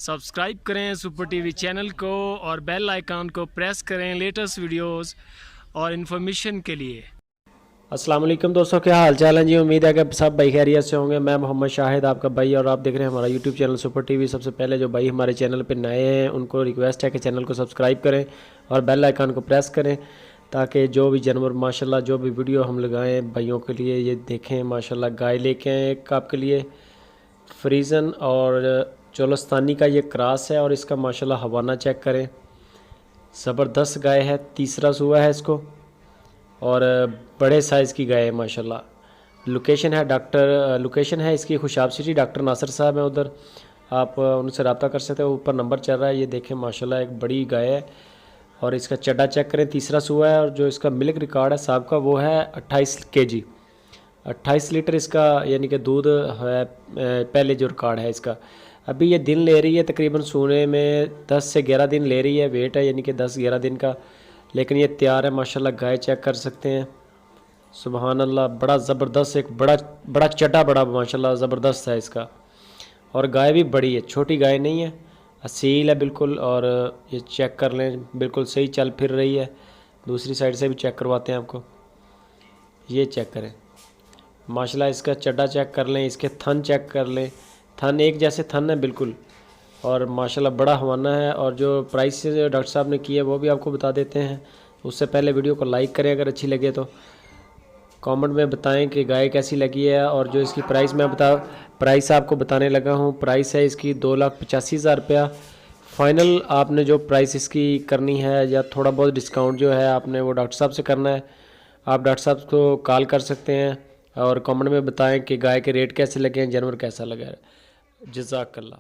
Subscribe करें super TV channel को और बेल आइकन को प्रेस करें लेटेस्ट वीडियोस और इन्फॉर्मेशन के लिए। अस्सलाम वालेकुम दोस्तों, क्या हाल चाल है जी। उम्मीद है कि सब भाई खैरियत से होंगे। मैं मोहम्मद शाहिद आपका भाई और आप देख रहे हैं हमारा यूट्यूब चैनल सुपर टीवी। सबसे पहले जो भाई हमारे चैनल पे नए हैं उनको रिक्वेस्ट है कि चैनल को सब्सक्राइब करें और बेल आइकन को प्रेस करें ताकि जो भी जानवर माशाल्लाह जो भी वीडियो हम लगाएं भाइयों के लिए ये देखें। माशाल्लाह गाय लेके आए एक आपके लिए फ्रीजन और चोलस्तानी का ये क्रॉस है और इसका माशाल्लाह हवाना चेक करें, ज़बरदस्त गाय है। तीसरा सुआ है इसको और बड़े साइज़ की गाय है माशाल्लाह। लोकेशन है इसकी खुशाब सिटी। डॉक्टर नासिर साहब हैं उधर, आप उनसे रब्ता कर सकते हो। ऊपर नंबर चल रहा है, ये देखें माशाल्लाह एक बड़ी गाय है। और इसका चड्डा चेक करें, तीसरा सुआ है। और जो इसका मिल्क रिकॉर्ड है साहब का वो है 28 kg, 28 लीटर इसका यानी कि दूध है। पहले जो रिकॉर्ड है इसका अभी ये दिन ले रही है तकरीबन सोने में 10 से 11 दिन ले रही है। वेट है यानी कि 10-11 दिन का, लेकिन ये तैयार है माशाल्लाह। गाय चेक कर सकते हैं, सुबहान अल्लाह। बड़ा ज़बरदस्त एक बड़ा चटा बड़ा माशाल्लाह ज़बरदस्त है इसका। और गाय भी बड़ी है, छोटी गाय नहीं है, असील है बिल्कुल। और ये चेक कर लें, बिल्कुल सही चल फिर रही है। दूसरी साइड से भी चेक करवाते हैं आपको, ये चेक करें माशाल्लाह। इसका चड्डा चेक कर लें, इसके थन चेक कर लें, थन एक जैसे थन है बिल्कुल। और माशाल्लाह बड़ा हवाना है। और जो प्राइस डॉक्टर साहब ने की है वो भी आपको बता देते हैं। उससे पहले वीडियो को लाइक करें, अगर अच्छी लगे तो कमेंट में बताएं कि गाय कैसी लगी है। और जो इसकी प्राइस आपको बताने लगा हूँ, प्राइस है इसकी 2,85,000 रुपया। फ़ाइनल आपने जो प्राइस इसकी करनी है या थोड़ा बहुत डिस्काउंट जो है आपने वो डॉक्टर साहब से करना है। आप डॉक्टर साहब को कॉल कर सकते हैं और कमेंट में बताएं कि गाय के रेट कैसे लगे हैं, जानवर कैसा लगा है। जज़ाकल्लाह।